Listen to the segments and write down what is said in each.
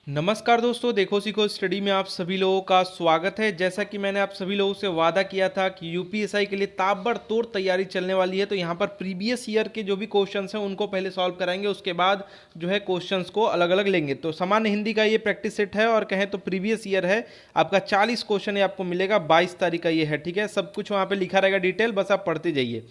नमस्कार दोस्तों, देखो सीखो स्टडी में आप सभी लोगों का स्वागत है। जैसा कि मैंने आप सभी लोगों से वादा किया था कि यूपीएसआई के लिए ताबड़तोड़ तैयारी चलने वाली है, तो यहाँ पर प्रीवियस ईयर के जो भी क्वेश्चंस हैं उनको पहले सॉल्व कराएंगे, उसके बाद जो है क्वेश्चंस को अलग अलग लेंगे। तो सामान्य हिंदी का ये प्रैक्टिस सेट है और कहें तो प्रीवियस ईयर है, आपका 40 क्वेश्चन ये आपको मिलेगा। 22 तारीख का ये है, ठीक है। सब कुछ वहाँ पर लिखा रहेगा डिटेल, बस आप पढ़ते जाइए।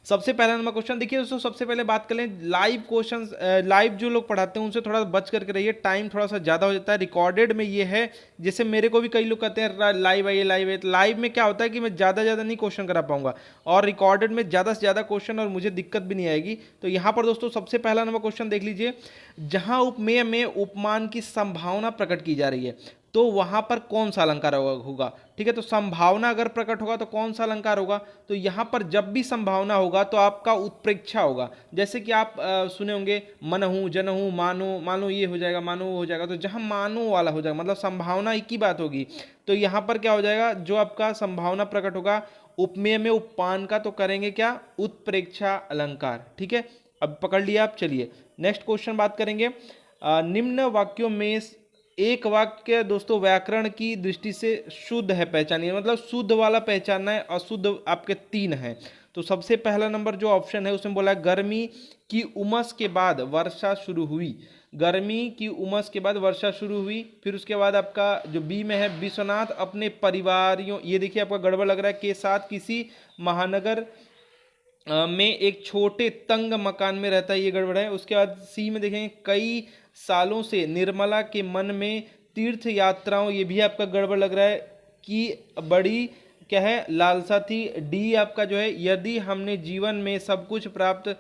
सबसे पहला नंबर क्वेश्चन देखिए दोस्तों, सबसे पहले बात कर लें लाइव क्वेश्चंस। लाइव जो लोग पढ़ाते हैं उनसे थोड़ा बच करके रहिए, टाइम थोड़ा सा ज़्यादा हो जाता है। रिकॉर्डेड में ये है, जैसे मेरे को भी कई लोग कहते हैं लाइव आइए लाइव है, तो लाइव में क्या होता है कि मैं ज़्यादा नहीं क्वेश्चन करा पाऊंगा, और रिकॉर्डेड में ज़्यादा से ज़्यादा क्वेश्चन और मुझे दिक्कत भी नहीं आएगी। तो यहाँ पर दोस्तों सबसे पहला नंबर क्वेश्चन देख लीजिए, जहाँ उपमेय में उपमान की संभावना प्रकट की जा रही है, तो वहां पर कौन सा अलंकार होगा। ठीक है, तो संभावना अगर प्रकट होगा तो कौन सा अलंकार होगा। तो यहां पर जब भी संभावना होगा तो आपका उत्प्रेक्षा होगा। जैसे कि आप सुने होंगे मनहु जनहु मानो, मानो ये हो जाएगा, मानो वो हो जाएगा। तो जहां मानो वाला हो जाएगा मतलब संभावना एक ही बात होगी, तो यहां पर क्या हो जाएगा, जो आपका संभावना प्रकट होगा उपमेय में उपमान का, तो करेंगे क्या, उत्प्रेक्षा अलंकार। ठीक है, अब पकड़ लिया आप। चलिए नेक्स्ट क्वेश्चन बात करेंगे। निम्न वाक्यों में एक वाक्य दोस्तों व्याकरण की दृष्टि से शुद्ध है, पहचानिए। मतलब शुद्ध वाला पहचानना है, अशुद्ध आपके 3 हैं। तो सबसे पहला नंबर जो ऑप्शन है उसमें बोला है गर्मी की उमस के बाद वर्षा शुरू हुई। गर्मी की उमस के बाद वर्षा शुरू हुई। फिर उसके बाद आपका जो बी में है, विश्वनाथ अपने परिवारियों, ये देखिए आपका गड़बड़ लग रहा है, के साथ किसी महानगर में एक छोटे तंग मकान में रहता है, ये गड़बड़ है। उसके बाद सी में देखेंगे कई सालों से निर्मला के मन में तीर्थ यात्राओं, ये भी आपका गड़बड़ लग रहा है कि बड़ी क्या है, लालसा थी। डी आपका जो है, यदि हमने जीवन में सब कुछ प्राप्त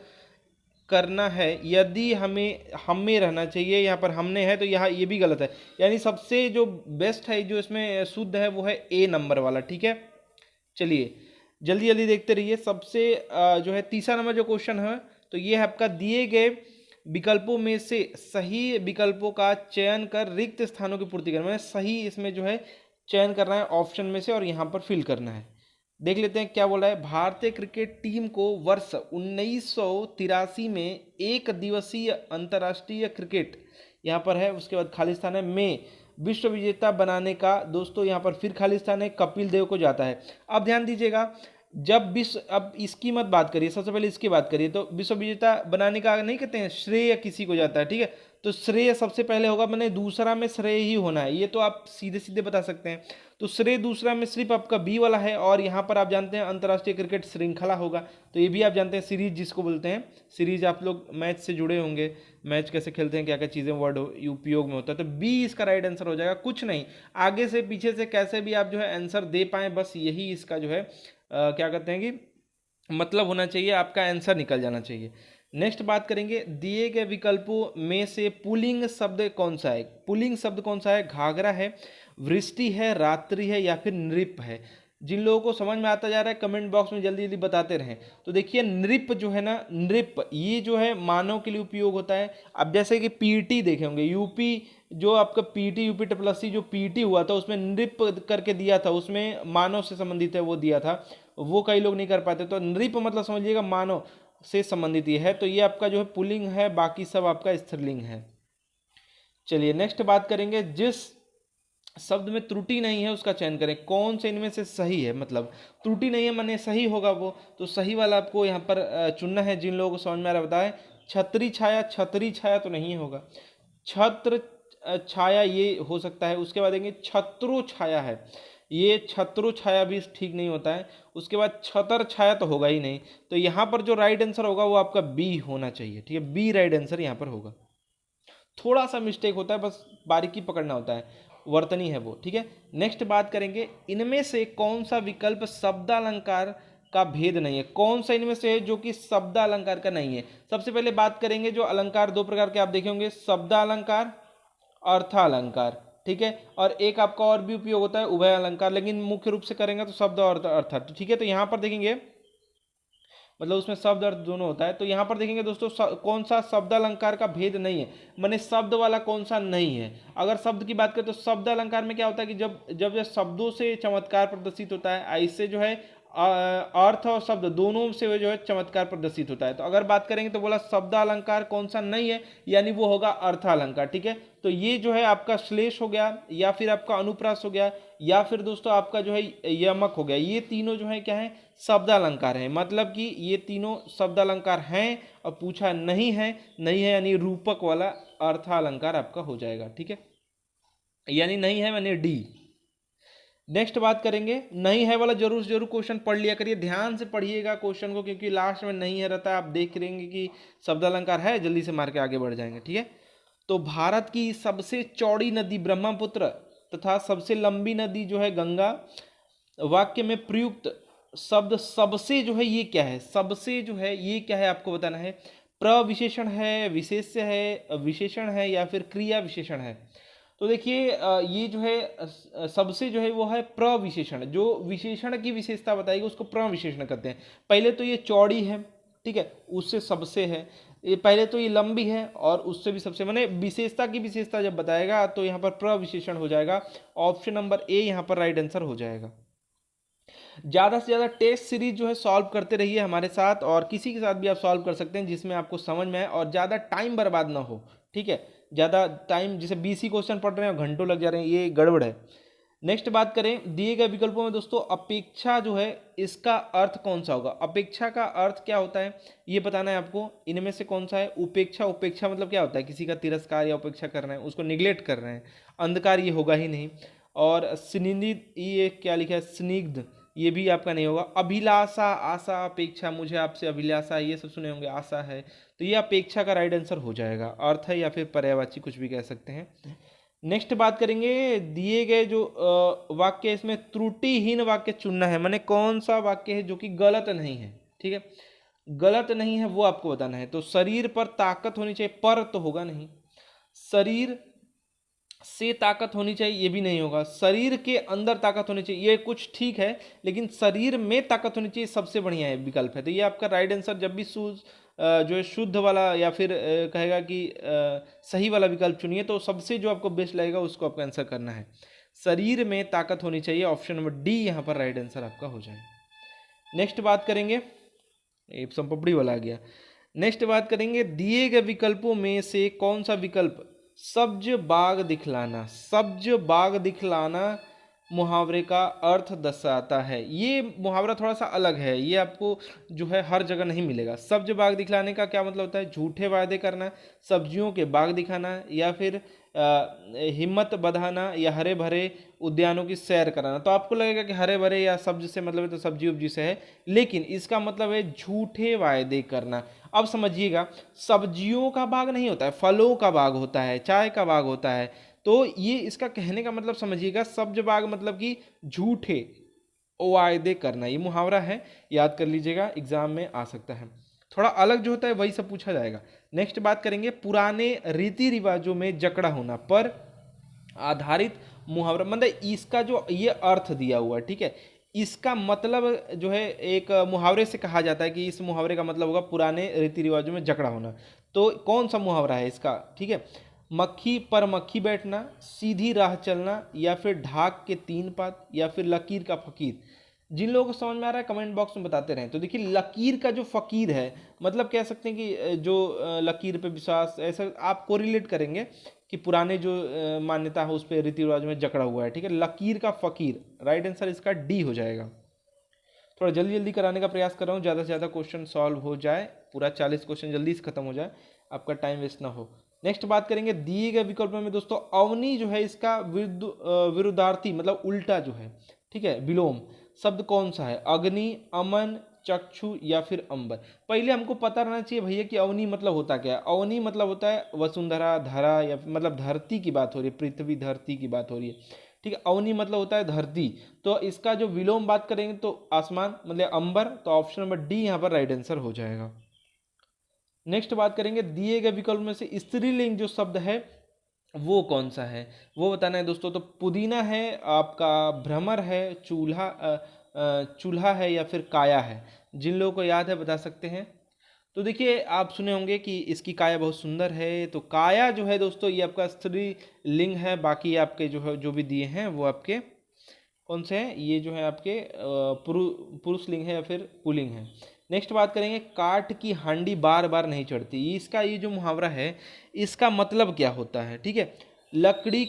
करना है, यदि हमें रहना चाहिए, यहाँ पर हमने है तो यहाँ ये भी गलत है। यानी सबसे जो बेस्ट है, जो इसमें शुद्ध है, वो है ए नंबर वाला। ठीक है, चलिए जल्दी जल्दी देखते रहिए। सबसे जो है तीसरा नंबर जो क्वेश्चन है, तो ये है आपका दिए गए विकल्पों में से सही विकल्पों का चयन कर रिक्त स्थानों की पूर्ति करना है। सही इसमें जो है चयन करना है ऑप्शन में से और यहाँ पर फिल करना है। देख लेते हैं क्या बोला है। भारतीय क्रिकेट टीम को वर्ष 1983 में एक दिवसीय अंतर्राष्ट्रीय क्रिकेट, यहाँ पर है, उसके बाद खाली स्थान है, में विश्व विजेता बनाने का दोस्तों यहाँ पर फिर खाली स्थान है, कपिल देव को जाता है। अब ध्यान दीजिएगा, जब विश्व, अब इसकी मत बात करिए, सबसे पहले इसकी बात करिए। तो विश्व विजेता बनाने का नहीं कहते हैं, श्रेय किसी को जाता है। ठीक है, तो श्रेय सबसे पहले होगा, मैंने दूसरा में श्रेय ही होना है, ये तो आप सीधे सीधे बता सकते हैं। तो श्रेय दूसरा में सिर्फ आपका बी वाला है, और यहाँ पर आप जानते हैं अंतर्राष्ट्रीय क्रिकेट श्रृंखला होगा, तो ये भी आप जानते हैं सीरीज जिसको बोलते हैं। सीरीज आप लोग मैच से जुड़े होंगे, मैच कैसे खेलते हैं, क्या क्या चीज़ें वर्ड उपयोग में होता है, तो बी इसका राइट आंसर हो जाएगा। कुछ नहीं, आगे से पीछे से कैसे भी आप जो है आंसर दे पाएँ, बस यही इसका जो है क्या कहते हैं कि मतलब होना चाहिए, आपका आंसर निकल जाना चाहिए। नेक्स्ट बात करेंगे, दिए गए विकल्पों में से पुल्लिंग शब्द कौन सा है। पुल्लिंग शब्द कौन सा है, घाघरा है, वृष्टि है, रात्रि है, या फिर नृप है। जिन लोगों को समझ में आता जा रहा है कमेंट बॉक्स में जल्दी जल्दी बताते रहें। तो देखिए नृप जो है ना, नृप ये जो है मानव के लिए उपयोग होता है। अब जैसे कि पीटी देखे होंगे, यूपी जो आपका पीटी यूपी ट्रिपल एससी जो पीटी हुआ था उसमें नृप करके दिया था, उसमें मानव से संबंधित है वो दिया था, वो कई लोग नहीं कर पाते। तो नृप मतलब समझिएगा मानव से संबंधित ये है, तो ये आपका जो है पुल्लिंग है, बाकी सब आपका स्त्रीलिंग है। चलिए नेक्स्ट बात करेंगे, जिस शब्द में त्रुटि नहीं है उसका चयन करें। कौन से इनमें से सही है, मतलब त्रुटि नहीं है माने सही होगा वो, तो सही वाला आपको यहाँ पर चुनना है। जिन लोगों को समझ में आ रहा बताए। छत्री छाया, छतरी छाया तो नहीं होगा, छत्र छाया ये हो सकता है। उसके बाद देंगे छत्रो छाया है, ये छत्रो छाया भी ठीक नहीं होता है। उसके बाद छतर छाया तो होगा ही नहीं, तो यहाँ पर जो राइट आंसर होगा वो आपका बी होना चाहिए। ठीक है, बी राइट आंसर यहाँ पर होगा। थोड़ा सा मिस्टेक होता है, बस बारीकी पकड़ना होता है, वर्तनी है वो। ठीक है, नेक्स्ट बात करेंगे, इनमें से कौन सा विकल्प शब्दालंकार का भेद नहीं है। कौन सा इनमें से है जो कि शब्दालंकार का नहीं है। सबसे पहले बात करेंगे, जो अलंकार दो प्रकार के आप देखे होंगे, शब्दालंकार, अर्थालंकार। ठीक है, और एक आपका और भी उपयोग होता है उभय अलंकार, लेकिन मुख्य रूप से करेंगे तो शब्द और अर्थ। ठीक है, तो यहाँ पर देखेंगे मतलब उसमें शब्द अर्थ दोनों होता है। तो यहाँ पर देखेंगे दोस्तों कौन सा शब्द अलंकार का भेद नहीं है, माने शब्द वाला कौन सा नहीं है। अगर शब्द की बात करें तो शब्द अलंकार में क्या होता है कि जब जब शब्दों से चमत्कार प्रदर्शित होता है, इससे जो है अर्थ और शब्द दोनों से वो जो है चमत्कार प्रदर्शित होता है। तो अगर बात करेंगे तो बोला शब्द अलंकार कौन सा नहीं है, यानी वो होगा अर्थ अलंकार। ठीक है, तो ये जो है आपका श्लेष हो गया, या फिर आपका अनुप्रास हो गया, या फिर दोस्तों आपका जो है यमक हो गया। ये तीनों जो है क्या है, शब्द अलंकार है। मतलब कि ये तीनों शब्द अलंकार हैं, और पूछा नहीं है, नहीं है यानी रूपक वाला अर्थ अलंकार आपका हो जाएगा। ठीक है, यानी नहीं है यानी डी। नेक्स्ट बात करेंगे, नहीं है वाला जरूर जरूर क्वेश्चन पढ़ लिया करिए, ध्यान से पढ़िएगा क्वेश्चन को, क्योंकि लास्ट में नहीं है रहता है, आप देख लेंगे कि शब्द अलंकार है, जल्दी से मार के आगे बढ़ जाएंगे। ठीक है, तो भारत की सबसे चौड़ी नदी ब्रह्मपुत्र तथा सबसे लंबी नदी जो है गंगा, वाक्य में प्रयुक्त शब्द सबसे जो है ये क्या है, सबसे जो है ये क्या है आपको बताना है। प्रविशेषण है, विशेष्य है, विशेषण है, या फिर क्रिया विशेषण है। तो देखिए ये जो है सबसे जो है वो है प्रविशेषण, जो विशेषण की विशेषता बताएगी उसको प्रविशेषण कहते हैं। पहले तो ये चौड़ी है, ठीक है, उससे सबसे है। ये पहले तो ये लंबी है और उससे भी सबसे, माने विशेषता की विशेषता जब बताएगा तो यहाँ पर प्रविशेषण हो जाएगा। ऑप्शन नंबर ए यहाँ पर राइट आंसर हो जाएगा। ज़्यादा से ज़्यादा टेस्ट सीरीज जो है सॉल्व करते रहिए हमारे साथ, और किसी के साथ भी आप सॉल्व कर सकते हैं जिसमें आपको समझ में आए और ज़्यादा टाइम बर्बाद ना हो। ठीक है, ज़्यादा टाइम, जैसे 20 ही क्वेश्चन पढ़ रहे हैं और घंटों लग जा रहे हैं, ये गड़बड़ है। नेक्स्ट बात करें, दिए गए विकल्पों में दोस्तों अपेक्षा जो है इसका अर्थ कौन सा होगा। अपेक्षा का अर्थ क्या होता है ये बताना है आपको। इनमें से कौन सा है उपेक्षा। उपेक्षा मतलब क्या होता है, किसी का तिरस्कार या उपेक्षा कर रहे हैं, उसको निग्लेक्ट कर रहे हैं। अंधकार ये होगा ही नहीं। और स्निग्ध, ये क्या लिखा है, स्निग्ध, ये भी आपका नहीं होगा। अभिलाषा, आशा, अपेक्षा, मुझे आपसे अभिलाषा, ये सब सुने होंगे, आशा है, तो ये अपेक्षा का राइट आंसर हो जाएगा। अर्थ है या फिर पर्यायवाची, कुछ भी कह सकते हैं। नेक्स्ट बात करेंगे, दिए गए जो वाक्य, इसमें त्रुटिहीन वाक्य चुनना है, माने कौन सा वाक्य है जो कि गलत नहीं है। ठीक है, गलत नहीं है वो आपको बताना है। तो शरीर पर ताकत होनी चाहिए, पर तो होगा नहीं। शरीर से ताकत होनी चाहिए, ये भी नहीं होगा। शरीर के अंदर ताकत होनी चाहिए, ये कुछ ठीक है, लेकिन शरीर में ताकत होनी चाहिए सबसे बढ़िया है विकल्प है। तो ये आपका राइट आंसर, जब भी जो है शुद्ध वाला या फिर कहेगा कि सही वाला विकल्प चुनिए, तो सबसे जो आपको बेस्ट लगेगा उसको आपको आंसर करना है। शरीर में ताकत होनी चाहिए, ऑप्शन नंबर डी यहाँ पर राइट आंसर आपका हो जाए। नेक्स्ट बात करेंगे, एक संपपड़ी वाला आ गया। नेक्स्ट बात करेंगे, दिए गए विकल्पों में से कौन सा विकल्प सब्ज बाग दिखलाना, सब्ज बाग दिखलाना मुहावरे का अर्थ दर्शाता है। ये मुहावरा थोड़ा सा अलग है, ये आपको जो है हर जगह नहीं मिलेगा। सब्ज बाग दिखलाने का क्या मतलब होता है, झूठे वायदे करना, सब्जियों के बाग दिखाना, या फिर हिम्मत बढ़ाना, या हरे भरे उद्यानों की सैर कराना। तो आपको लगेगा कि हरे भरे या सब्ज से मतलब है तो सब्जी उब्जी से है, लेकिन इसका मतलब है झूठे वायदे करना। अब समझिएगा, सब्जियों का बाग नहीं होता है, फलों का बाग होता है, चाय का बाग होता है। तो ये इसका कहने का मतलब समझिएगा, सब्ज बाग मतलब कि झूठे वायदे करना। ये मुहावरा है, याद कर लीजिएगा, एग्जाम में आ सकता है। थोड़ा अलग जो होता है वही सब पूछा जाएगा। नेक्स्ट बात करेंगे, पुराने रीति रिवाजों में जकड़ा होना पर आधारित मुहावरा, मतलब इसका जो ये अर्थ दिया हुआ है, ठीक है, इसका मतलब जो है एक मुहावरे से कहा जाता है कि इस मुहावरे का मतलब होगा पुराने रीति रिवाजों में जकड़ा होना। तो कौन सा मुहावरा है इसका, ठीक है, मक्खी पर मक्खी बैठना, सीधी राह चलना, या फिर ढाक के तीन पात, या फिर लकीर का फकीर। जिन लोगों को समझ में आ रहा है कमेंट बॉक्स में बताते रहें। तो देखिए, लकीर का जो फकीर है, मतलब कह सकते हैं कि जो लकीर पे विश्वास, ऐसा आप कोरिलेट करेंगे कि पुराने जो मान्यता है उस पर रीति रिवाज में जकड़ा हुआ है। ठीक है, लकीर का फकीर, राइट आंसर इसका डी हो जाएगा। थोड़ा जल्दी जल्दी कराने का प्रयास कर रहा हूँ, ज़्यादा से ज़्यादा क्वेश्चन सॉल्व हो जाए, पूरा 40 क्वेश्चन जल्दी से खत्म हो जाए, आपका टाइम वेस्ट ना हो। नेक्स्ट बात करेंगे, दिए गए विकल्पों में दोस्तों अवनी जो है इसका विरुद्धार्थी मतलब उल्टा जो है, ठीक है, विलोम शब्द कौन सा है। अग्नि, अमन, चक्षु, या फिर अंबर। पहले हमको पता रहना चाहिए भैया कि अवनी मतलब होता क्या है। अवनी मतलब होता है वसुंधरा, धरा, या मतलब धरती की बात हो रही है, पृथ्वी धरती की बात हो रही है। ठीक है, अवनी मतलब होता है धरती। तो इसका जो विलोम बात करेंगे तो आसमान मतलब अंबर। तो ऑप्शन नंबर डी यहाँ पर राइट आंसर हो जाएगा। नेक्स्ट बात करेंगे, दिए गए विकल्प में से स्त्रीलिंग जो शब्द है वो कौन सा है, वो बताना है दोस्तों। तो पुदीना है, आपका भ्रमर है, चूल्हा है, या फिर काया है। जिन लोगों को याद है बता सकते हैं। तो देखिए, आप सुने होंगे कि इसकी काया बहुत सुंदर है, तो काया जो है दोस्तों ये आपका स्त्रीलिंग है। बाकी आपके जो है जो भी दिए हैं वो आपके कौन से हैं, ये जो है आपके पुरुषलिंग है या फिर पुल्लिंग है। नेक्स्ट बात करेंगे, काठ की हांडी बार बार नहीं चढ़ती। इसका ये जो मुहावरा है इसका मतलब क्या होता है, ठीक है। लकड़ी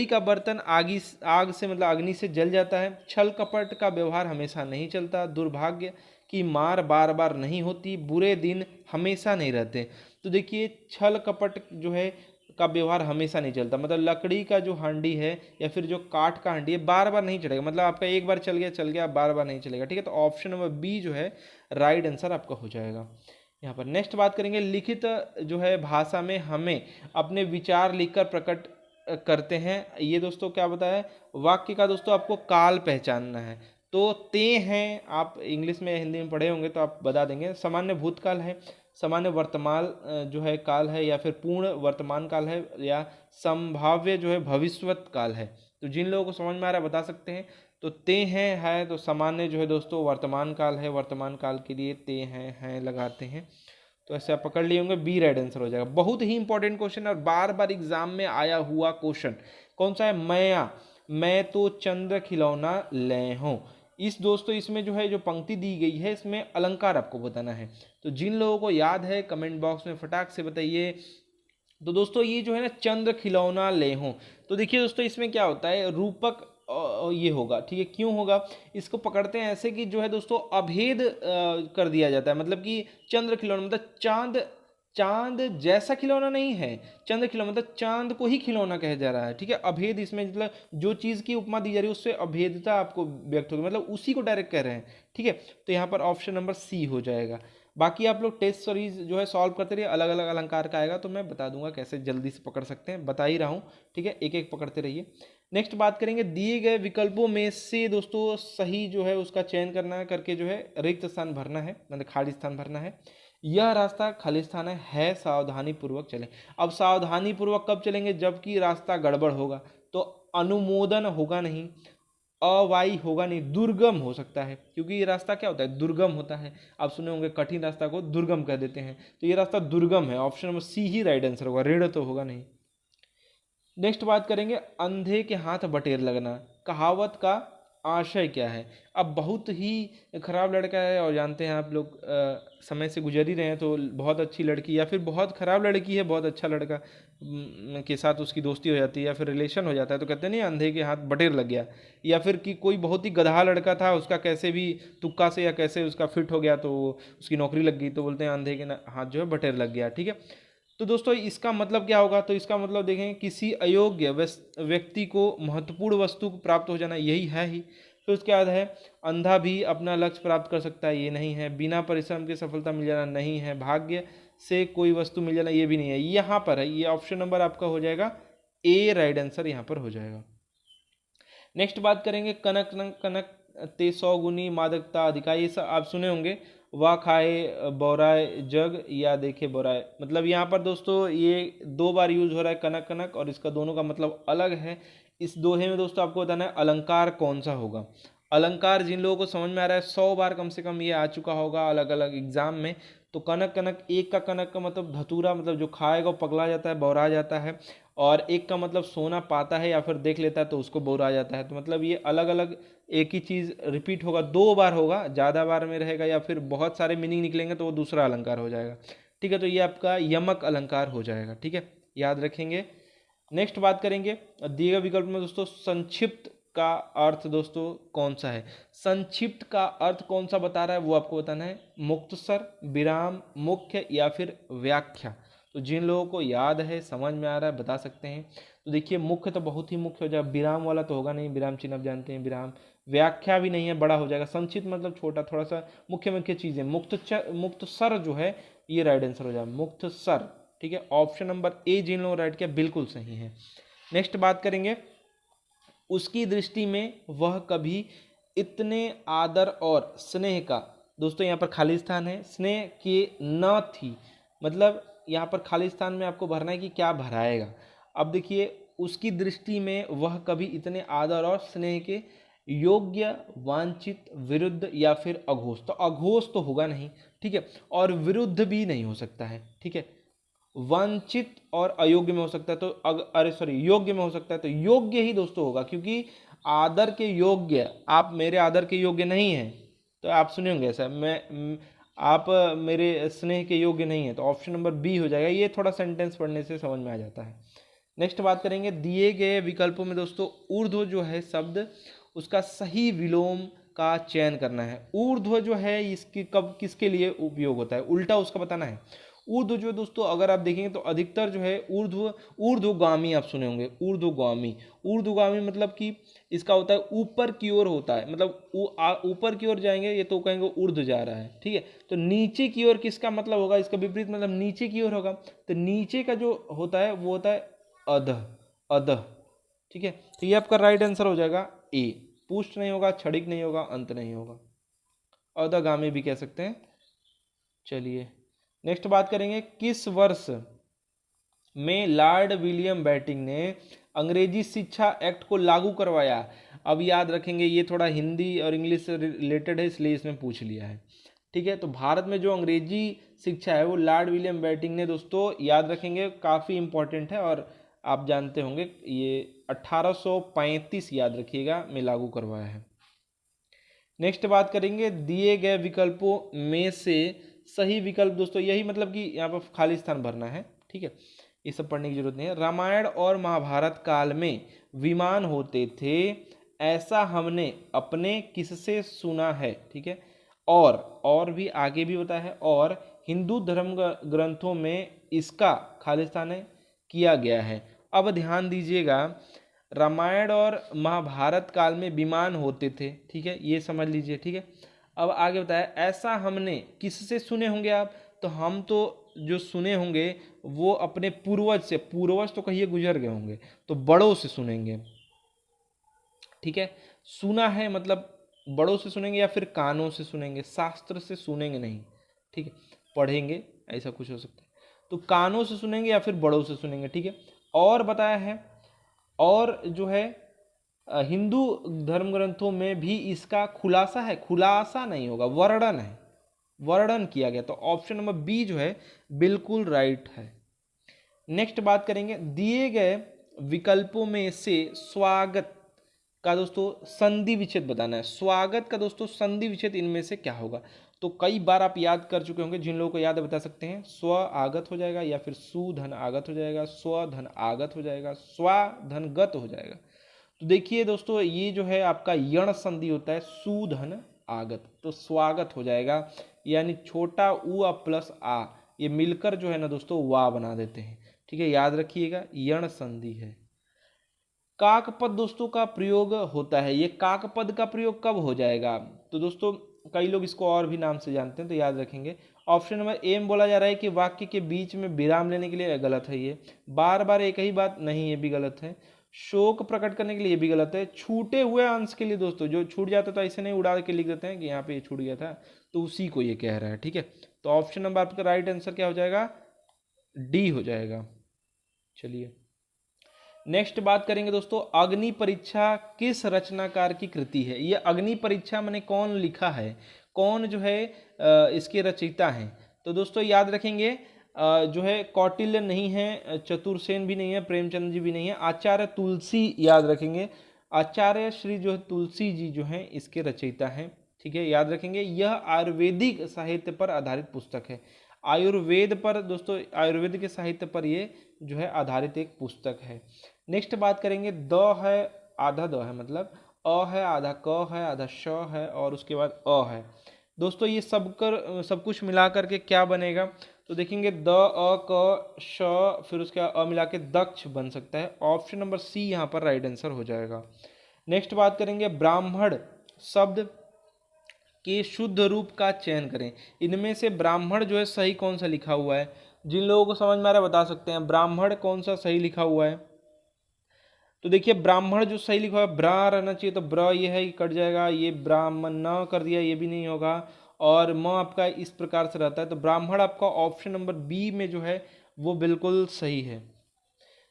का बर्तन आग से मतलब अग्नि से जल जाता है। छल कपट का व्यवहार हमेशा नहीं चलता। दुर्भाग्य की मार बार बार नहीं होती। बुरे दिन हमेशा नहीं रहते। तो देखिए, छल कपट जो है का व्यवहार हमेशा नहीं चलता, मतलब लकड़ी का जो हांडी है या फिर जो काठ का हांडी है बार बार नहीं चलेगा, मतलब आपका एक बार चल गया बार बार नहीं चलेगा, ठीक है। तो ऑप्शन नंबर बी जो है राइट आंसर आपका हो जाएगा यहाँ पर। नेक्स्ट बात करेंगे, लिखित जो है भाषा में हमें अपने विचार लिखकर प्रकट करते हैं। ये दोस्तों क्या बताया, वाक्य का दोस्तों आपको काल पहचानना है। तो ते हैं, आप इंग्लिश में हिंदी में पढ़े होंगे तो आप बता देंगे। सामान्य भूतकाल है, सामान्य वर्तमान जो है काल है, या फिर पूर्ण वर्तमान काल है, या संभाव्य जो है भविष्यवत काल है। तो जिन लोगों को समझ में आ रहा है बता सकते हैं। तो ते हैं है तो सामान्य जो है दोस्तों वर्तमान काल है, वर्तमान काल के लिए ते हैं लगाते हैं। तो ऐसे आप पकड़ लिए होंगे, बी राइट आंसर हो जाएगा। बहुत ही इंपॉर्टेंट क्वेश्चन और बार बार एग्जाम में आया हुआ क्वेश्चन कौन सा है, मैं तो चंद्र खिलौना ले हूँ। इस दोस्तों इसमें जो है जो पंक्ति दी गई है इसमें अलंकार आपको बताना है। तो जिन लोगों को याद है कमेंट बॉक्स में फटाक से बताइए। तो दोस्तों ये जो है ना चंद्र खिलौना ले हूँ, तो देखिए दोस्तों इसमें क्या होता है, रूपक ये होगा, ठीक है। क्यों होगा, इसको पकड़ते हैं ऐसे कि जो है दोस्तों अभेद कर दिया जाता है, मतलब कि चंद्र खिलौना मतलब चांद जैसा खिलौना नहीं है। चंद्र खिलौना मतलब चांद को ही खिलौना कहा जा रहा है, ठीक है। अभेद इसमें मतलब जो चीज़ की उपमा दी जा रही है उससे अभेदता आपको व्यक्त होगी, मतलब उसी को डायरेक्ट कह रहे हैं, ठीक है। तो यहाँ पर ऑप्शन नंबर सी हो जाएगा। बाकी आप लोग टेस्ट सीरीज जो है सॉल्व करते रहिए, अलग अलग अलंकार का आएगा तो मैं बता दूंगा कैसे जल्दी से पकड़ सकते हैं, बता ही रहा हूँ, ठीक है। एक एक पकड़ते रहिए। नेक्स्ट बात करेंगे, दिए गए विकल्पों में से दोस्तों सही जो है उसका चयन करना है, करके जो है रिक्त स्थान भरना है, मतलब खाली स्थान भरना है। यह रास्ता खाली स्थान है सावधानी पूर्वक चलें। अब सावधानी पूर्वक कब चलेंगे, जबकि रास्ता गड़बड़ होगा। तो अनुमोदन होगा नहीं, अवाई होगा नहीं, दुर्गम हो सकता है, क्योंकि ये रास्ता क्या होता है, दुर्गम होता है। आप सुने होंगे कठिन रास्ता को दुर्गम कह देते हैं, तो ये रास्ता दुर्गम है। ऑप्शन नंबर सी ही राइट आंसर होगा, ऋण तो होगा नहीं। नेक्स्ट बात करेंगे, अंधे के हाथ बटेर लगना, कहावत का आशय क्या है। अब बहुत ही खराब लड़का है और जानते हैं आप लोग समय से गुजर ही रहे हैं, तो बहुत अच्छी लड़की या फिर बहुत खराब लड़की है, बहुत अच्छा लड़का के साथ उसकी दोस्ती हो जाती है या फिर रिलेशन हो जाता है, तो कहते नहीं अंधे के हाथ बटेर लग गया। या फिर कि कोई बहुत ही गधा लड़का था, उसका कैसे भी तुक्का से या कैसे उसका फिट हो गया तो उसकी नौकरी लग गई, तो बोलते हैं अंधे के हाथ जो है बटेर लग गया, ठीक है। तो दोस्तों इसका मतलब क्या होगा, तो इसका मतलब देखें किसी अयोग्य व्यक्ति को महत्वपूर्ण वस्तु प्राप्त हो जाना, यही है ही। फिर उसके बाद है अंधा भी अपना लक्ष्य प्राप्त कर सकता है, ये नहीं है। बिना परिश्रम के सफलता मिल जाना, नहीं है। भाग्य से कोई वस्तु मिल जाना, ये भी नहीं है। यहाँ पर है, ये ऑप्शन नंबर आपका हो जाएगा ए राइट आंसर यहाँ पर हो जाएगा। नेक्स्ट बात करेंगे, कनक कनक ते 100 गुनी मादकता अधिकाई, ये सब आप सुने होंगे। वाह खाए बोराए जग या देखे बोराए, मतलब यहाँ पर दोस्तों ये दो बार यूज हो रहा है कनक कनक, और इसका दोनों का मतलब अलग है। इस दोहे में दोस्तों आपको बताना है अलंकार कौन सा होगा। अलंकार जिन लोगों को समझ में आ रहा है 100 बार कम से कम ये आ चुका होगा अलग अलग एग्जाम में। तो कनक कनक, एक का कनक का मतलब धतूरा, मतलब जो खाएगा वो पगला जाता है, बौरा जाता है। और एक का मतलब सोना पाता है या फिर देख लेता है तो उसको बौरा जाता है। तो मतलब ये अलग अलग एक ही चीज़ रिपीट होगा, दो बार होगा, ज़्यादा बार में रहेगा या फिर बहुत सारे मीनिंग निकलेंगे तो वो दूसरा अलंकार हो जाएगा, ठीक है। तो ये आपका यमक अलंकार हो जाएगा, ठीक है, याद रखेंगे। नेक्स्ट बात करेंगे, दिए गए विकल्प में दोस्तों संक्षिप्त का अर्थ दोस्तों कौन सा है। संक्षिप्त का अर्थ कौन सा बता रहा है वो आपको बताना है, मुक्तसर, विराम, मुख्य या फिर व्याख्या। तो जिन लोगों को याद है समझ में आ रहा है बता सकते हैं। तो देखिए मुख्य तो बहुत ही मुख्य हो जाएगा, विराम वाला तो होगा नहीं, विराम चिन्ह आप जानते हैं विराम। व्याख्या भी नहीं है, बड़ा हो जाएगा। संक्षिप्त मतलब छोटा, थोड़ा सा मुख्य मुख्य चीजें। मुक्तसर जो है ये राइट आंसर हो जाएगा, मुक्तसर, ठीक है। ऑप्शन नंबर ए जिन लोगों राइट किया बिल्कुल सही है। नेक्स्ट बात करेंगे, उसकी दृष्टि में वह कभी इतने आदर और स्नेह का, दोस्तों यहाँ पर खाली स्थान है, स्नेह के न थी, मतलब यहाँ पर खाली स्थान में आपको भरना है कि क्या भराएगा। अब देखिए उसकी दृष्टि में वह कभी इतने आदर और स्नेह के योग्य, वांछित, विरुद्ध या फिर अघोष। तो अघोष तो होगा नहीं, ठीक है, और विरुद्ध भी नहीं हो सकता है, ठीक है। वांछित और अयोग्य में हो सकता है, तो अरे सॉरी योग्य में हो सकता है, तो योग्य ही दोस्तों होगा, क्योंकि आदर के योग्य, आप मेरे आदर के योग्य नहीं हैं, तो आप सुने होंगे ऐसा, आप मेरे स्नेह के योग्य नहीं है, तो ऑप्शन नंबर बी हो जाएगा। ये थोड़ा सेंटेंस पढ़ने से समझ में आ जाता है। नेक्स्ट बात करेंगे, दिए गए विकल्पों में दोस्तों ऊर्ध्व जो है शब्द, उसका सही विलोम का चयन करना है। ऊर्ध्व जो है इसकी कब किसके लिए उपयोग होता है, उल्टा उसका बताना है। ऊर्ध्व जो दोस्तों अगर आप देखेंगे तो अधिकतर जो है ऊर्ध्वगामी आप सुने होंगे, ऊर्ध्वगामी। ऊर्ध्वगामी मतलब कि इसका होता है ऊपर की ओर होता है, मतलब ऊपर की ओर जाएंगे ये तो कहेंगे ऊर्ध्व जा रहा है, ठीक है। तो नीचे की ओर किसका मतलब होगा, इसका विपरीत मतलब नीचे की ओर होगा, तो नीचे का जो होता है वो होता है अधः, अधः, ठीक है। तो ये आपका राइट आंसर हो जाएगा ए। पुष्ट नहीं होगा, क्षणिक नहीं होगा, अंत नहीं होगा, अधगामी भी कह सकते हैं। चलिए नेक्स्ट बात करेंगे, किस वर्ष में लॉर्ड विलियम बेंटिंक ने अंग्रेजी शिक्षा एक्ट को लागू करवाया। अब याद रखेंगे ये थोड़ा हिंदी और इंग्लिश से रिलेटेड है, इसलिए इसमें पूछ लिया है, ठीक है। तो भारत में जो अंग्रेजी शिक्षा है वो लॉर्ड विलियम बेंटिंक ने दोस्तों, याद रखेंगे काफ़ी इंपॉर्टेंट है और आप जानते होंगे, ये 1835 याद रखिएगा में लागू करवाया है। नेक्स्ट बात करेंगे, दिए गए विकल्पों में से सही विकल्प दोस्तों, यही मतलब कि यहाँ पर खाली स्थान भरना है, ठीक है, ये सब पढ़ने की जरूरत नहीं है। रामायण और महाभारत काल में विमान होते थे, ऐसा हमने अपने किससे सुना है, ठीक है। और भी आगे भी होता है, और हिंदू धर्म ग्रंथों में इसका खाली स्थान है किया गया है। अब ध्यान दीजिएगा, रामायण और महाभारत काल में विमान होते थे, ठीक है, ये समझ लीजिए, ठीक है। अब आगे बताया, ऐसा हमने किससे सुने होंगे आप, तो हम तो जो सुने होंगे वो अपने पूर्वज से, पूर्वज तो कहिए गुजर गए होंगे, तो बड़ों से सुनेंगे, ठीक है। सुना है मतलब बड़ों से सुनेंगे या फिर कानों से सुनेंगे, शास्त्र से सुनेंगे नहीं, ठीक है, पढ़ेंगे, ऐसा कुछ हो सकता है। तो कानों से सुनेंगे या फिर बड़ों से सुनेंगे, ठीक है। और बताया है, और जो है हिंदू धर्म ग्रंथों में भी इसका खुलासा है, खुलासा नहीं होगा, वर्णन है, वर्णन किया गया, तो ऑप्शन नंबर बी जो है बिल्कुल राइट है। नेक्स्ट बात करेंगे, दिए गए विकल्पों में से स्वागत का दोस्तों संधि विच्छेद बताना है। स्वागत का दोस्तों संधि विच्छेद इनमें से क्या होगा, तो कई बार आप याद कर चुके होंगे, जिन लोगों को याद है बता सकते हैं। स्व आगत हो जाएगा, या फिर सु धन आगत हो जाएगा, स्व धन आगत हो जाएगा, स्वा धन गत हो जाएगा। तो देखिए दोस्तों, ये जो है आपका यण संधि होता है, सु धन आगत, तो स्वागत हो जाएगा, यानी छोटा उ प्लस आ, ये मिलकर जो है ना दोस्तों वा बना देते हैं, ठीक है, याद रखिएगा, यण संधि है। काकपद दोस्तों का प्रयोग होता है, ये काकपद का प्रयोग कब हो जाएगा, तो दोस्तों कई लोग इसको और भी नाम से जानते हैं, तो याद रखेंगे। ऑप्शन नंबर ए में बोला जा रहा है कि वाक्य के बीच में विराम लेने के लिए, गलत है ये। बार बार एक ही बात नहीं, ये भी गलत है। शोक प्रकट करने के लिए, ये भी गलत है। छूटे हुए अंश के लिए दोस्तों, जो छूट जाता तो ऐसे नहीं उड़ा के लिख देते हैं कि यहाँ पे ये छूट गया था, तो उसी को ये कह रहा है, ठीक है। तो ऑप्शन नंबर आपका राइट आंसर क्या हो जाएगा, डी हो जाएगा। चलिए नेक्स्ट बात करेंगे दोस्तों, अग्नि परीक्षा किस रचनाकार की कृति है। ये अग्नि परीक्षा मैंने कौन लिखा है, कौन जो है इसके रचयिता हैं, तो दोस्तों याद रखेंगे जो है कौटिल्य नहीं है, चतुर्सेन भी नहीं है, प्रेमचंद जी भी नहीं है, आचार्य तुलसी याद रखेंगे, आचार्य श्री जो है तुलसी जी जो हैं इसके रचयिता हैं, ठीक है, याद रखेंगे। यह आयुर्वेदिक साहित्य पर आधारित पुस्तक है। आयुर्वेद पर दोस्तों, आयुर्वेद के साहित्य पर ये जो है आधारित एक पुस्तक है। नेक्स्ट बात करेंगे, द है आधा द है, मतलब अ है आधा क है आधा श है और उसके बाद अ है। दोस्तों ये सब कुछ मिला करके क्या बनेगा, तो देखेंगे द अ क श फिर उसके अ मिला के दक्ष बन सकता है। ऑप्शन नंबर सी यहाँ पर राइट आंसर हो जाएगा। नेक्स्ट बात करेंगे, ब्राह्मण शब्द के शुद्ध रूप का चयन करें। इनमें से ब्राह्मण जो है सही कौन सा लिखा हुआ है, जिन लोगों को समझ में आ रहा है बता सकते हैं, ब्राह्मण कौन सा सही लिखा हुआ है। तो देखिए ब्राह्मण जो सही लिखा हुआ है, ब्रा रहना चाहिए, तो ब्र ये है कट जाएगा, ये ब्राह्मण न कर दिया, ये भी नहीं होगा, और म आपका इस प्रकार से रहता है, तो ब्राह्मण आपका ऑप्शन नंबर बी में जो है वो बिल्कुल सही है।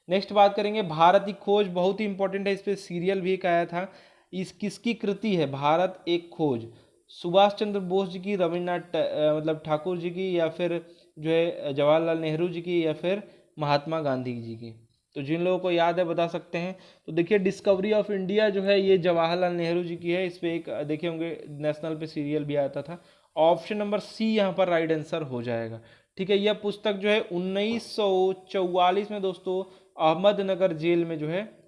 नेक्स्ट बात करेंगे, भारत की खोज बहुत ही इंपॉर्टेंट है, इस पर सीरियल भी एक आया था। इस किसकी कृति है भारत एक खोज, सुभाष चंद्र बोस जी की, रविन्द्रनाथ मतलब ठाकुर जी की, या फिर जो है जवाहरलाल नेहरू जी की, या फिर महात्मा गांधी जी की। तो जिन लोगों को याद है बता सकते हैं। तो देखिए डिस्कवरी ऑफ इंडिया जो है ये जवाहरलाल नेहरू जी की है। इस पे एक देखे होंगे नेशनल पे सीरियल भी आता था। ऑप्शन नंबर सी यहाँ पर राइट आंसर हो जाएगा। ठीक है, यह पुस्तक जो है 1944 में दोस्तों अहमदनगर जेल में जो है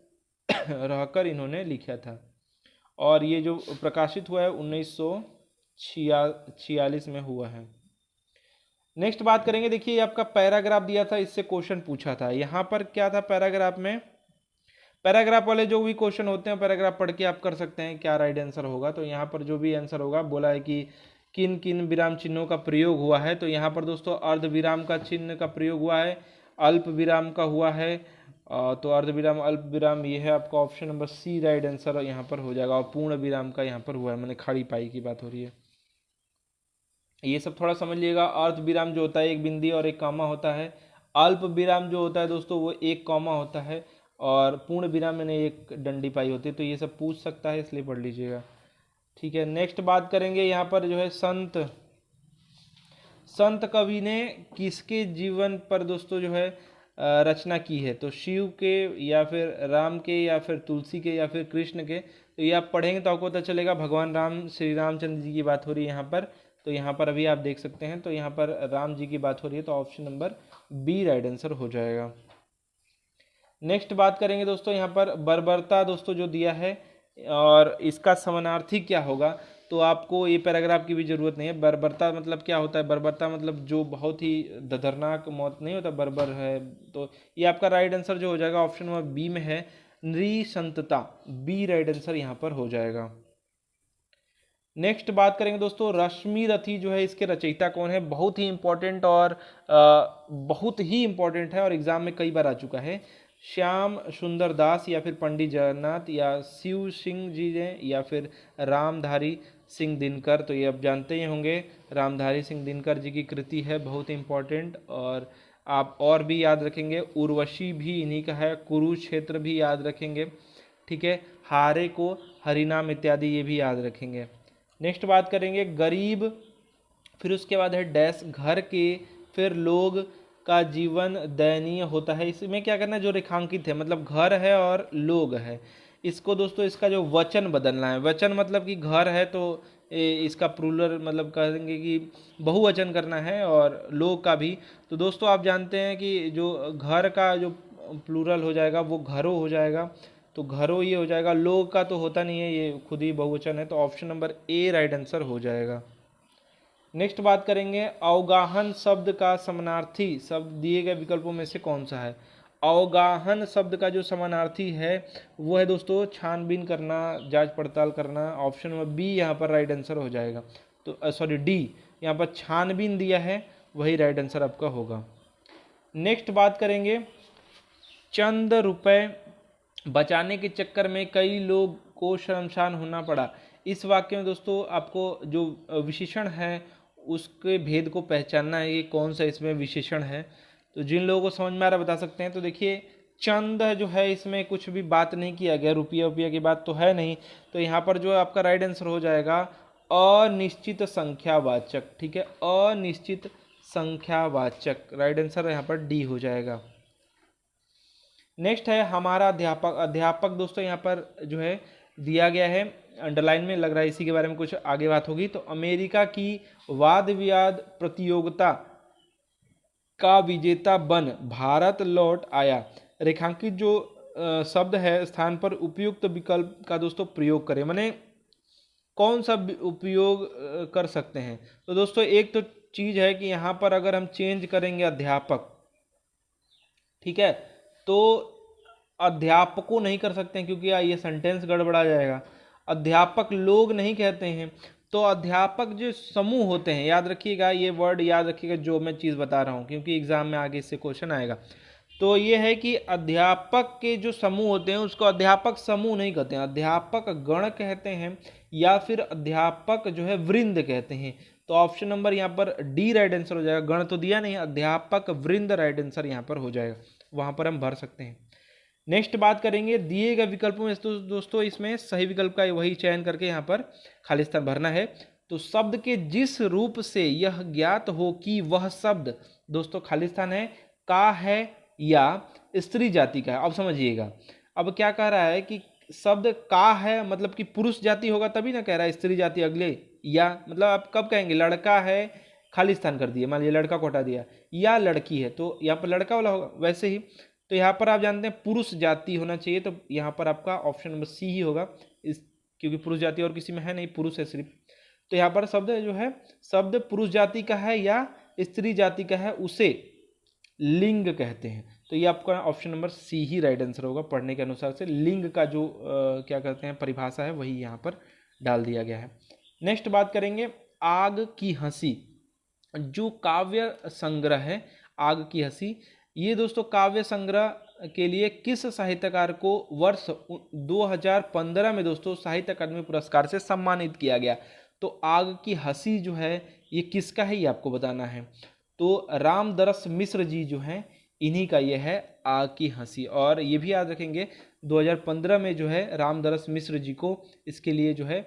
रहकर इन्होंने लिखा था, और ये जो प्रकाशित हुआ है 1946 में हुआ है। नेक्स्ट बात करेंगे, देखिए आपका पैराग्राफ दिया था, इससे क्वेश्चन पूछा था। यहाँ पर क्या था पैराग्राफ में, पैराग्राफ वाले जो भी क्वेश्चन होते हैं पैराग्राफ पढ़ के आप कर सकते हैं क्या राइट आंसर होगा। तो यहाँ पर जो भी आंसर होगा बोला है कि किन किन विराम चिन्हों का प्रयोग हुआ है। तो यहाँ पर दोस्तों अर्ध विराम का चिन्ह का प्रयोग हुआ है, अल्प विराम का हुआ है। तो अर्ध विराम अल्प विराम ये है आपका option number C right answer यहाँ पर हो जाएगा। और पूर्ण विराम का यहाँ पर हुआ है, मैंने खड़ी पाई की बात हो रही है। ये सब थोड़ा समझ लीजिएगा। अर्ध विराम जो होता है एक बिंदी और एक कॉमा होता है। अल्प विराम जो होता है दोस्तों वो एक कॉमा होता है। और पूर्ण विराम मैंने एक डंडी पाई होती है। तो ये सब पूछ सकता है, इसलिए पढ़ लीजिएगा। ठीक है, नेक्स्ट बात करेंगे यहाँ पर जो है संत कवि ने किसके जीवन पर दोस्तों जो है रचना की है। तो शिव के या फिर राम के या फिर तुलसी के या फिर कृष्ण के। तो ये आप पढ़ेंगे तो आपको पता चलेगा भगवान राम श्री रामचंद्र जी की बात हो रही है यहाँ पर। तो यहाँ पर अभी आप देख सकते हैं, तो यहाँ पर राम जी की बात हो रही है। तो option number B right answer हो जाएगा। नेक्स्ट बात करेंगे दोस्तों यहाँ पर बर्बरता दोस्तों जो दिया है और इसका समानार्थी क्या होगा। तो आपको ये पैराग्राफ की भी जरूरत नहीं है। बर्बरता मतलब क्या होता है, बर्बरता मतलब जो बहुत ही दर्दनाक मौत नहीं होता बर्बर है। तो ये आपका राइट आंसर जो हो जाएगा ऑप्शन नंबर बी में है, नृशंसता। बी राइट आंसर यहाँ पर हो जाएगा। नेक्स्ट बात करेंगे दोस्तों रश्मि रथी जो है इसके रचयिता कौन है। बहुत ही इंपॉर्टेंट और बहुत ही इंपॉर्टेंट है और एग्जाम में कई बार आ चुका है। श्याम सुंदर दास या फिर पंडित जगन्नाथ या शिव सिंह जी ने या फिर रामधारी सिंह दिनकर। तो ये आप जानते ही होंगे, रामधारी सिंह दिनकर जी की कृति है, बहुत ही इंपॉर्टेंट। और आप और भी याद रखेंगे, उर्वशी भी इन्हीं का है, कुरुक्षेत्र भी याद रखेंगे। ठीक है, हारे को हरिनाम इत्यादि ये भी याद रखेंगे। नेक्स्ट बात करेंगे गरीब, फिर उसके बाद है डैश घर के, फिर लोग का जीवन दयनीय होता है। इसमें क्या करना है, जो रेखांकित है मतलब घर है और लोग है, इसको दोस्तों इसका जो वचन बदलना है। वचन मतलब कि घर है तो इसका प्लूरल मतलब कहेंगे कि बहुवचन करना है, और लोग का भी। तो दोस्तों आप जानते हैं कि जो घर का जो प्लूरल हो जाएगा वो घरों हो जाएगा। तो घरों ये हो जाएगा, लोग का तो होता नहीं है, ये खुद ही बहुवचन है। तो option number A right answer हो जाएगा। नेक्स्ट बात करेंगे अवगाहन शब्द का समानार्थी शब्द दिए गए विकल्पों में से कौन सा है। अवगाहन शब्द का जो समानार्थी है वो है दोस्तों छानबीन करना, जांच पड़ताल करना। ऑप्शन नंबर बी यहाँ पर राइट आंसर हो जाएगा। तो सॉरी डी, यहाँ पर छानबीन दिया है, वही राइट आंसर आपका होगा। नेक्स्ट बात करेंगे चंद रुपए बचाने के चक्कर में कई लोग को शर्मसार होना पड़ा। इस वाक्य में दोस्तों आपको जो विशेषण है उसके भेद को पहचानना है, ये कौन सा इसमें विशेषण है। तो जिन लोगों को समझ में आ रहा बता सकते हैं। तो देखिए चंद जो है इसमें कुछ भी बात नहीं किया गया, रुपया रुपया की बात तो है नहीं। तो यहाँ पर जो आपका राइट आंसर हो जाएगा अनिश्चित संख्यावाचक। ठीक है, अनिश्चित संख्यावाचक राइट आंसर यहाँ पर डी हो जाएगा। नेक्स्ट है हमारा अध्यापक। अध्यापक दोस्तों यहाँ पर जो है दिया गया है, अंडरलाइन में लग रहा है, इसी के बारे में कुछ आगे बात होगी। तो अमेरिका की वाद विवाद प्रतियोगिता का विजेता बन भारत लौट आया। रेखांकित जो शब्द है स्थान पर उपयुक्त विकल्प का दोस्तों प्रयोग करें, माने कौन सा उपयोग कर सकते हैं। तो दोस्तों एक तो चीज है कि यहाँ पर अगर हम चेंज करेंगे अध्यापक, ठीक है, तो अध्यापकों नहीं कर सकते हैं क्योंकि ये सेंटेंस गड़बड़ा जाएगा। अध्यापक लोग नहीं कहते हैं। तो अध्यापक जो समूह होते हैं, याद रखिएगा ये वर्ड याद रखिएगा जो मैं चीज़ बता रहा हूँ, क्योंकि एग्जाम में आगे इससे क्वेश्चन आएगा। तो ये है कि अध्यापक के जो समूह होते हैं उसको अध्यापक समूह नहीं कहते हैं, अध्यापक गण कहते हैं या फिर अध्यापक जो है वृंद कहते हैं। तो ऑप्शन नंबर यहाँ पर डी राइट आंसर हो जाएगा। गण तो दिया नहीं, अध्यापक वृंद राइट आंसर यहाँ पर हो जाएगा, वहां पर हम भर सकते हैं। नेक्स्ट बात करेंगे दिए गए विकल्पों में तो दोस्तों इसमें सही विकल्प का वही चयन करके यहाँ पर खाली स्थान भरना है। तो शब्द के जिस रूप से यह ज्ञात हो कि वह शब्द, दोस्तों खाली स्थान है का है या स्त्री जाति का है। अब समझिएगा, अब क्या कह रहा है कि शब्द का है मतलब कि पुरुष जाति होगा तभी ना कह रहा है स्त्री जाति अगले, या मतलब आप कब कहेंगे लड़का है खाली स्थान कर दिया, मान लीजिए लड़का को हटा दिया, या लड़की है तो यहाँ पर लड़का वाला होगा। वैसे ही तो यहाँ पर आप जानते हैं पुरुष जाति होना चाहिए, तो यहाँ पर आपका ऑप्शन नंबर सी ही होगा, इस क्योंकि पुरुष जाति और किसी में है नहीं, पुरुष है सिर्फ। तो यहाँ पर शब्द जो है, शब्द पुरुष जाति का है या स्त्री जाति का है उसे लिंग कहते हैं। तो ये आपका ऑप्शन नंबर सी ही राइट आंसर होगा। पढ़ने के अनुसार से लिंग का जो क्या कहते हैं परिभाषा है वही यहाँ पर डाल दिया गया है। नेक्स्ट बात करेंगे आग की हंसी, जो काव्य संग्रह है आग की हंसी, ये दोस्तों काव्य संग्रह के लिए किस साहित्यकार को वर्ष 2015 में दोस्तों साहित्य अकादमी पुरस्कार से सम्मानित किया गया। तो आग की हंसी जो है ये किसका है ये आपको बताना है। तो रामदरस मिश्र जी जो हैं इन्हीं का ये है आग की हंसी। और ये भी याद रखेंगे 2015 में जो है रामदरस मिश्र जी को इसके लिए जो है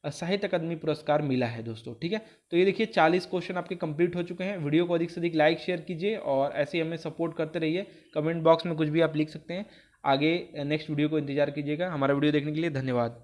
साहित्य अकादमी पुरस्कार मिला है दोस्तों। ठीक है, तो ये देखिए 40 क्वेश्चन आपके कंप्लीट हो चुके हैं। वीडियो को अधिक से अधिक लाइक शेयर कीजिए और ऐसे ही हमें सपोर्ट करते रहिए। कमेंट बॉक्स में कुछ भी आप लिख सकते हैं। आगे नेक्स्ट वीडियो को इंतजार कीजिएगा। हमारा वीडियो देखने के लिए धन्यवाद।